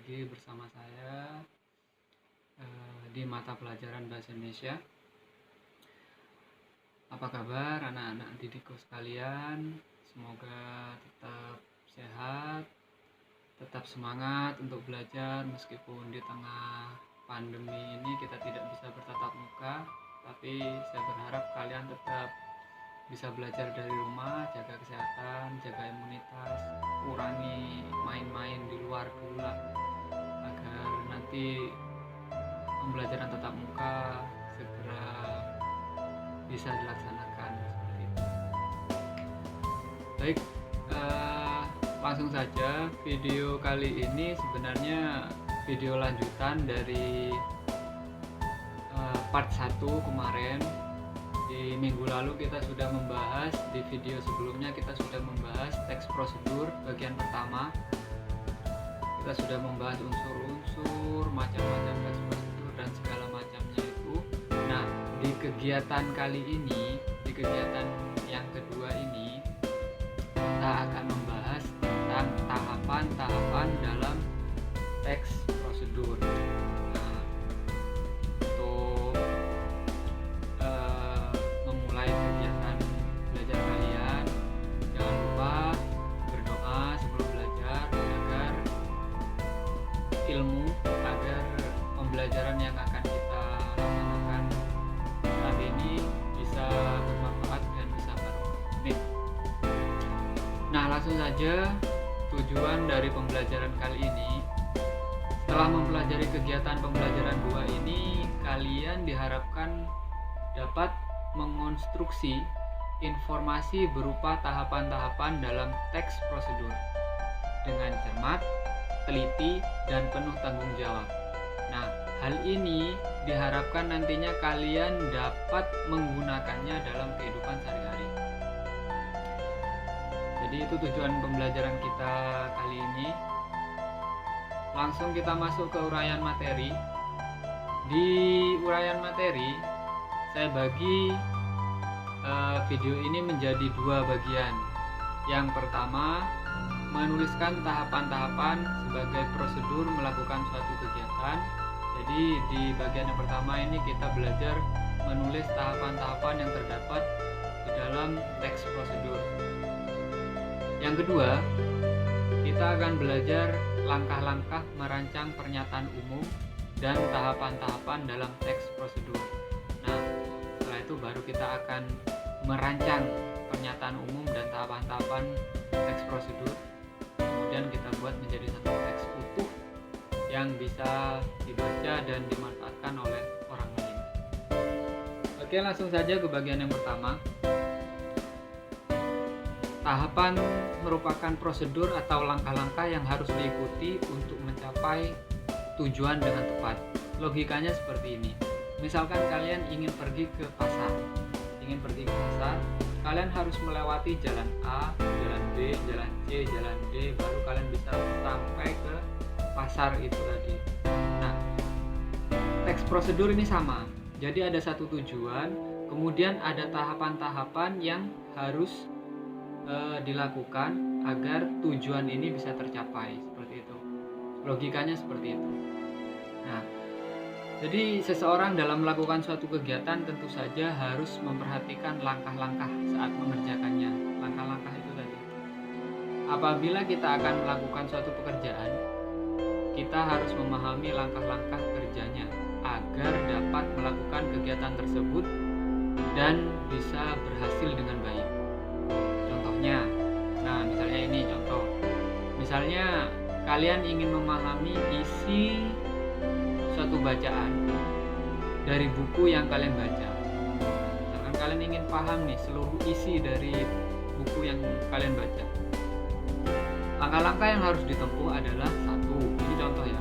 lagi bersama saya di mata pelajaran Bahasa Indonesia. Apa kabar anak-anak didikku sekalian? Semoga tetap sehat, tetap semangat untuk belajar meskipun di tengah pandemi ini kita tidak bisa bertatap muka. Tapi saya berharap kalian tetap bisa belajar dari rumah, jaga kesehatan, jaga imunitas, kurangi main-main di luar dulu lah, agar nanti pembelajaran tatap muka segera bisa dilaksanakan seperti itu. Baik, langsung saja. Video kali ini sebenarnya video lanjutan dari part 1 kemarin. Di minggu lalu kita sudah membahas, di video sebelumnya kita sudah membahas teks prosedur bagian pertama. Kita sudah membahas unsur-unsur, macam-macam teks prosedur dan segala macamnya itu. Nah, di kegiatan kali ini, di kegiatan yang kedua ini, kita akan membahas tentang tahapan-tahapan dalam teks prosedur. Kegiatan belajar kalian, jangan lupa berdoa sebelum belajar agar pembelajaran yang akan kita laksanakan saat ini bisa bermanfaat dan bisa barokah. Nah, langsung saja tujuan dari pembelajaran kali ini. Setelah mempelajari kegiatan pembelajaran 2 ini, kalian diharapkan dapat mengonstruksi informasi berupa tahapan-tahapan dalam teks prosedur dengan cermat, teliti, dan penuh tanggung jawab. Nah, hal ini diharapkan nantinya kalian dapat menggunakannya dalam kehidupan sehari-hari. Jadi itu tujuan pembelajaran kita kali ini. Langsung kita masuk ke uraian materi. Di uraian materi saya bagi video ini menjadi 2 bagian. Yang pertama, menuliskan tahapan-tahapan sebagai prosedur melakukan suatu kegiatan. Jadi di bagian yang pertama ini kita belajar menulis tahapan-tahapan yang terdapat di dalam teks prosedur. Yang kedua, kita akan belajar langkah-langkah merancang pernyataan umum dan tahapan-tahapan dalam teks prosedur. Nah, setelah itu baru kita akan merancang pernyataan umum dan tahapan-tahapan teks prosedur. Kemudian kita buat menjadi satu teks utuh yang bisa dibaca dan dimanfaatkan oleh orang lain. Oke, langsung saja ke bagian yang pertama. Tahapan merupakan prosedur atau langkah-langkah yang harus diikuti untuk mencapai tujuan dengan tepat. Logikanya seperti ini. Misalkan kalian ingin pergi ke pasar, kalian harus melewati jalan A, jalan B, jalan C, jalan D, baru kalian bisa sampai ke pasar itu tadi. Nah, teks prosedur ini sama. Jadi ada satu tujuan, kemudian ada tahapan-tahapan yang harus dilakukan agar tujuan ini bisa tercapai, seperti itu. Logikanya seperti itu. Nah, jadi seseorang dalam melakukan suatu kegiatan tentu saja harus memperhatikan langkah-langkah saat mengerjakannya. Langkah-langkah itu tadi. Apabila kita akan melakukan suatu pekerjaan, kita harus memahami langkah-langkah kerjanya agar dapat melakukan kegiatan tersebut dan bisa berhasil dengan baik. Contohnya, nah misalnya ini contoh. Misalnya kalian ingin memahami isi suatu bacaan dari buku yang kalian baca. Misalkan kalian ingin paham nih seluruh isi dari buku yang kalian baca. Langkah-langkah yang harus ditempuh adalah 1, ini contoh ya.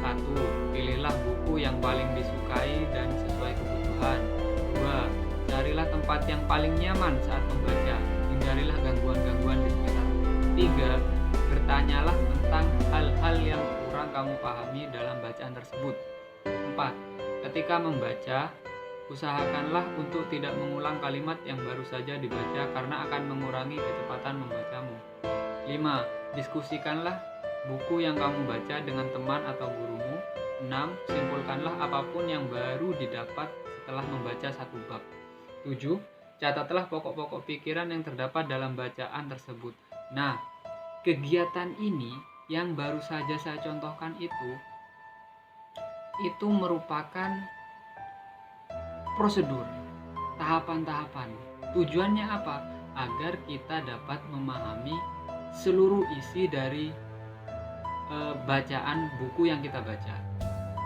1, pilihlah buku yang paling disukai dan sesuai kebutuhan. 2, carilah tempat yang paling nyaman saat membaca. Hindarilah gangguan-gangguan di sekitar. 3, bertanyalah tentang hal-hal yang kurang kamu pahami dalam bacaan tersebut. 4. Ketika membaca, usahakanlah untuk tidak mengulang kalimat yang baru saja dibaca karena akan mengurangi kecepatan membacamu. 5. Diskusikanlah buku yang kamu baca dengan teman atau gurumu. 6. Simpulkanlah apapun yang baru didapat setelah membaca satu bab. 7. Catatlah pokok-pokok pikiran yang terdapat dalam bacaan tersebut. Nah, kegiatan ini yang baru saja saya contohkan itu merupakan prosedur, tahapan-tahapan. Tujuannya apa? Agar kita dapat memahami seluruh isi dari bacaan buku yang kita baca.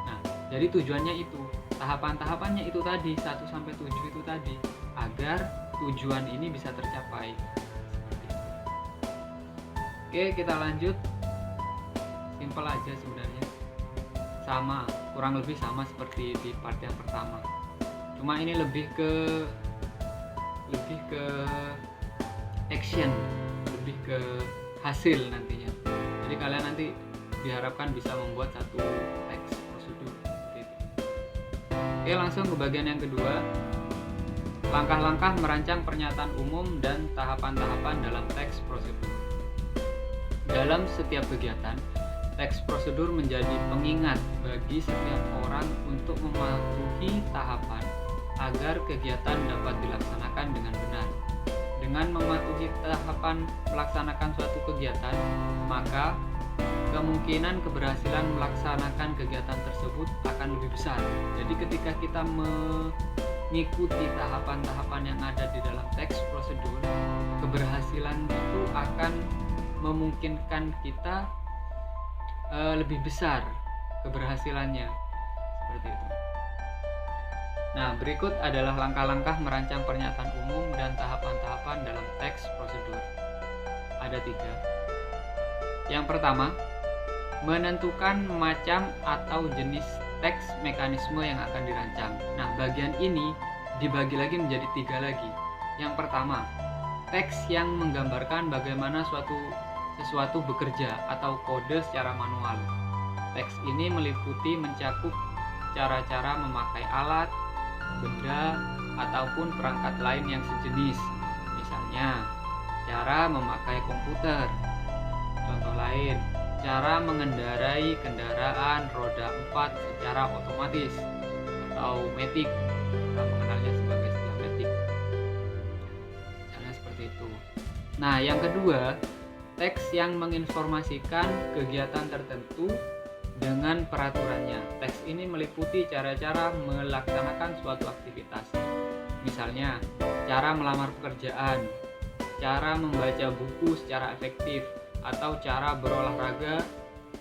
Nah, jadi tujuannya itu, tahapan-tahapannya itu tadi, 1-7 itu tadi, agar tujuan ini bisa tercapai. Oke, kita lanjut. Simpel aja sebenarnya. Sama, kurang lebih sama seperti di part yang pertama. Cuma ini lebih ke action, lebih ke hasil nantinya. Jadi kalian nanti diharapkan bisa membuat satu teks prosedur gitu. Oke, langsung ke bagian yang kedua. Langkah-langkah merancang pernyataan umum dan tahapan-tahapan dalam teks prosedur. Dalam setiap kegiatan, teks prosedur menjadi pengingat bagi setiap orang untuk mematuhi tahapan agar kegiatan dapat dilaksanakan dengan benar. Dengan mematuhi tahapan melaksanakan suatu kegiatan, maka kemungkinan keberhasilan melaksanakan kegiatan tersebut akan lebih besar. Jadi ketika kita mengikuti tahapan-tahapan yang ada di dalam teks prosedur, keberhasilan itu akan memungkinkan kita lebih besar keberhasilannya, seperti itu. Nah, berikut adalah langkah-langkah merancang pernyataan umum dan tahapan-tahapan dalam teks prosedur. Ada 3. Yang pertama, menentukan macam atau jenis teks mekanisme yang akan dirancang. Nah, bagian ini dibagi lagi menjadi 3 lagi. Yang pertama, teks yang menggambarkan bagaimana sesuatu bekerja atau kode secara manual. Teks ini meliputi mencakup cara-cara memakai alat, benda, ataupun perangkat lain yang sejenis. Misalnya, cara memakai komputer. Contoh lain, cara mengendarai kendaraan roda 4 secara otomatis atau matic. Kita mengenalnya sebagai istilah matic. Misalnya seperti itu. Nah, yang kedua, teks yang menginformasikan kegiatan tertentu dengan peraturannya. Teks ini meliputi cara-cara melaksanakan suatu aktivitas. Misalnya, cara melamar pekerjaan, cara membaca buku secara efektif, atau cara berolahraga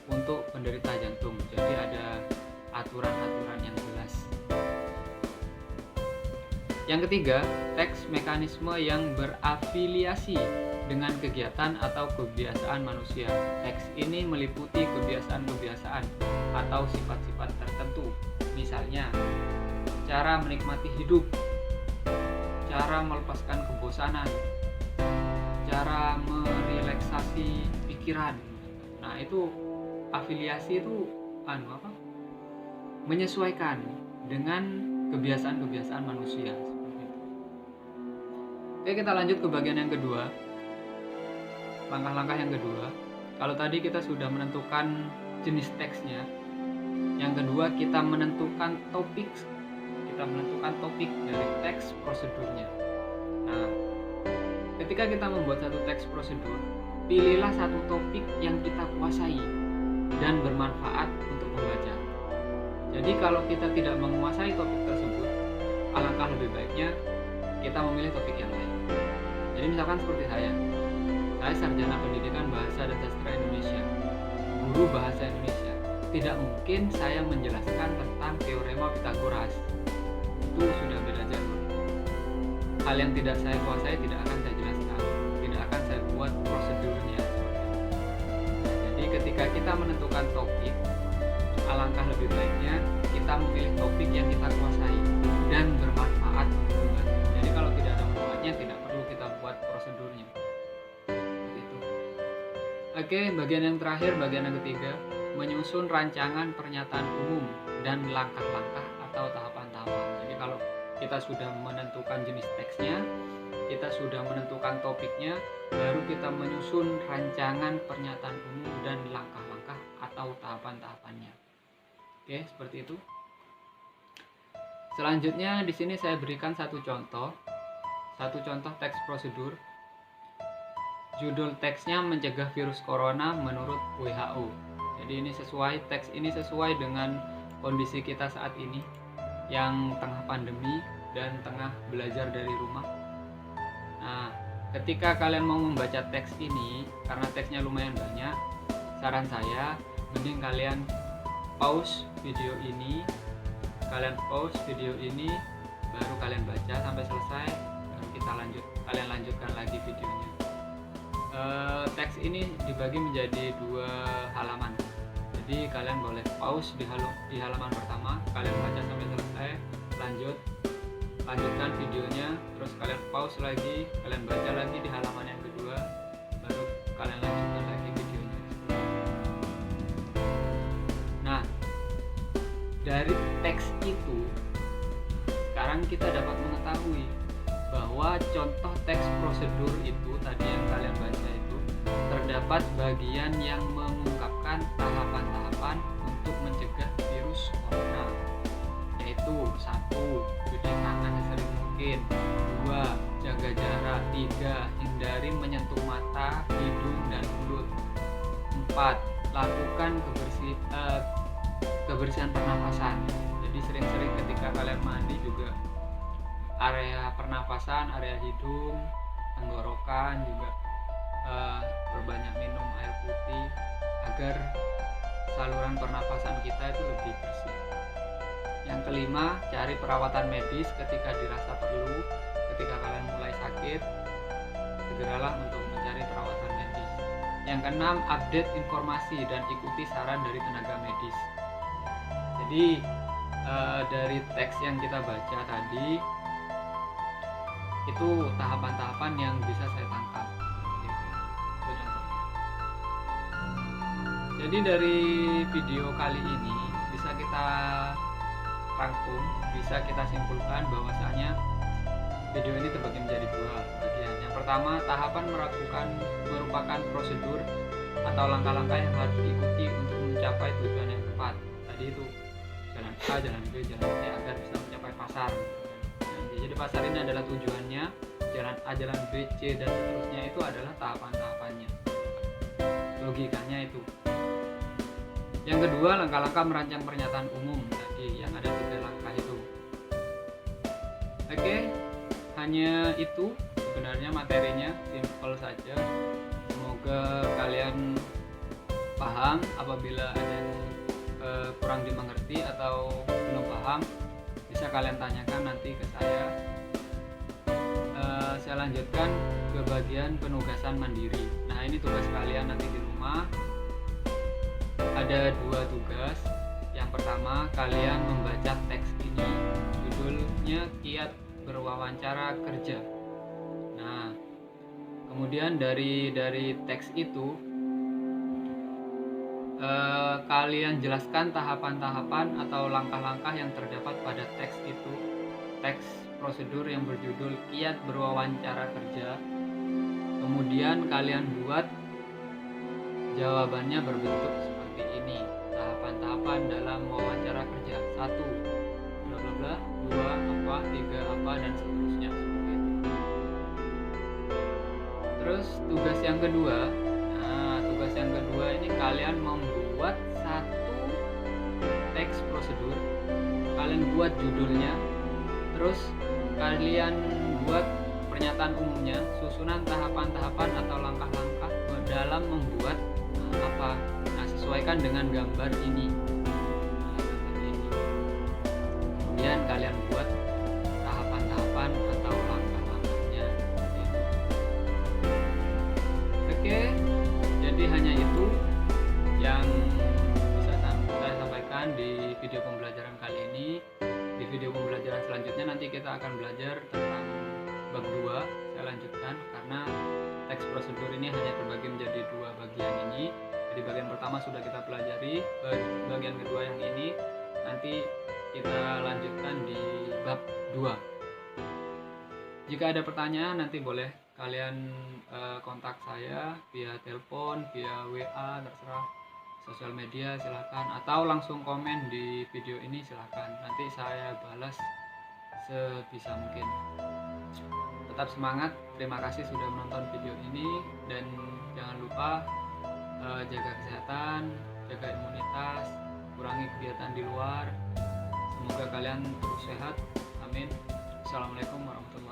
untuk penderita jantung. Jadi ada aturan-aturan yang jelas. Yang ketiga, teks mekanisme yang berafiliasi dengan kegiatan atau kebiasaan manusia. Teks ini meliputi kebiasaan-kebiasaan atau sifat-sifat tertentu. Misalnya, cara menikmati hidup, cara melepaskan kebosanan, cara merelaksasi pikiran. Nah, itu afiliasi itu menyesuaikan dengan kebiasaan-kebiasaan manusia. Oke, kita lanjut ke bagian yang kedua. Langkah-langkah yang kedua, kalau tadi kita sudah menentukan jenis teksnya, yang kedua kita menentukan topik dari teks prosedurnya. Nah, ketika kita membuat satu teks prosedur, pilihlah satu topik yang kita kuasai dan bermanfaat untuk membaca. Jadi kalau kita tidak menguasai topik tersebut, alangkah lebih baiknya kita memilih topik yang lain. Jadi misalkan seperti saya sarjana pendidikan bahasa dan sastra Indonesia, guru bahasa Indonesia. Tidak mungkin saya menjelaskan tentang teorema Pythagoras. Itu sudah beda jalur. Hal yang tidak saya kuasai tidak akan saya jelaskan, tidak akan saya buat prosedurnya. Jadi ketika kita menentukan topik, alangkah lebih baiknya kita memilih topik yang kita kuasai dan bermanfaat untuk membantu. Jadi kalau tidak ada manfaatnya, tidak perlu kita buat prosedurnya. Oke, bagian yang terakhir, bagian yang ketiga, menyusun rancangan pernyataan umum dan langkah-langkah atau tahapan-tahapan. Jadi kalau kita sudah menentukan jenis teksnya, kita sudah menentukan topiknya, baru kita menyusun rancangan pernyataan umum dan langkah-langkah. atau tahapan-tahapannya. Oke, seperti itu. Selanjutnya di sini saya berikan satu contoh teks prosedur. Judul teksnya mencegah virus corona menurut WHO. Jadi teks ini sesuai dengan kondisi kita saat ini yang tengah pandemi dan tengah belajar dari rumah. Nah, ketika kalian mau membaca teks ini, karena teksnya lumayan banyak, saran saya mending kalian pause video ini, baru kalian baca sampai selesai, baru kalian lanjutkan lagi videonya. Teks ini dibagi menjadi 2 halaman. Jadi kalian boleh pause di halaman pertama, kalian baca sampai selesai, lanjutkan videonya, terus kalian pause lagi, kalian baca lagi di halaman yang kedua, baru kalian lanjutkan lagi videonya. Nah, dari teks itu sekarang kita dapat mengetahui bahwa contoh teks prosedur itu tadi yang kalian baca itu terdapat bagian yang mengungkapkan tahapan-tahapan untuk mencegah virus corona, yaitu 1. Cuci tangan sesering mungkin, 2. Jaga jarak, 3. Hindari menyentuh mata, hidung, dan mulut, 4. Lakukan kebersihan pernapasan. Jadi sering-sering ketika kalian mandi juga area pernapasan, area hidung, tenggorokan juga berbanyak minum air putih agar saluran pernapasan kita itu lebih bersih. Yang kelima, cari perawatan medis ketika dirasa perlu. Ketika kalian mulai sakit, segeralah untuk mencari perawatan medis. Yang keenam, update informasi dan ikuti saran dari tenaga medis. Jadi dari teks yang kita baca tadi itu tahapan-tahapan yang bisa saya tangkap. Jadi dari video kali ini bisa kita rangkum, bisa kita simpulkan bahwasanya video ini terbagi menjadi 2 bagian. Yang pertama, tahapan merupakan prosedur atau langkah-langkah yang harus diikuti untuk mencapai tujuan yang tepat. Tadi itu jalan A, jalan B, jalan C agar bisa mencapai pasar. Jadi pasar ini adalah tujuannya, jalan A, jalan B, C, dan seterusnya itu adalah tahapan-tahapannya. Logikanya itu. Yang kedua, langkah-langkah merancang pernyataan umum tadi yang ada 3 langkah itu. Oke, hanya itu sebenarnya materinya, simple saja. Semoga kalian paham. Apabila ada yang kurang dimengerti atau belum paham, bisa kalian tanyakan nanti ke saya. Saya lanjutkan ke bagian penugasan mandiri. Nah, ini tugas kalian nanti di rumah. Ada 2 tugas. Yang pertama, kalian membaca teks ini. Judulnya Kiat Berwawancara Kerja. Nah, kemudian dari teks itu kalian jelaskan tahapan-tahapan atau langkah-langkah yang terdapat pada teks itu. Teks prosedur yang berjudul Kiat Berwawancara Kerja. Kemudian kalian buat jawabannya berbentuk seperti ini. Tahapan-tahapan dalam wawancara kerja. 1, bla bla bla, 2 apa, 3 apa, dan seterusnya seperti itu. Terus tugas yang kedua. Nah, tugas yang kedua ini kalian membuat 1 teks prosedur. Kalian buat judulnya. Terus kalian buat pernyataan umumnya, susunan tahapan-tahapan atau langkah-langkah dalam membuat apa. Nah, sesuaikan dengan gambar ini. Kemudian kalian buat tahapan-tahapan atau langkah-langkahnya. Oke, jadi hanya itu yang bisa saya sampaikan di video pembelajaran kali ini. Di video pembelajaran selanjutnya nanti kita akan belajar tentang bab 2. Saya lanjutkan karena teks prosedur ini hanya terbagi menjadi 2 bagian ini. Jadi bagian pertama sudah kita pelajari, bagian kedua yang ini nanti kita lanjutkan di bab 2. Jika ada pertanyaan nanti boleh kalian kontak saya via telepon, via WA, terserah. sosial media silakan, atau langsung komen di video ini silakan, nanti saya balas sebisa mungkin. Tetap semangat, terima kasih sudah menonton video ini, dan jangan lupa jaga kesehatan, jaga imunitas, kurangi kegiatan di luar. Semoga kalian terus sehat, amin. Assalamualaikum warahmatullahi wabarakatuh.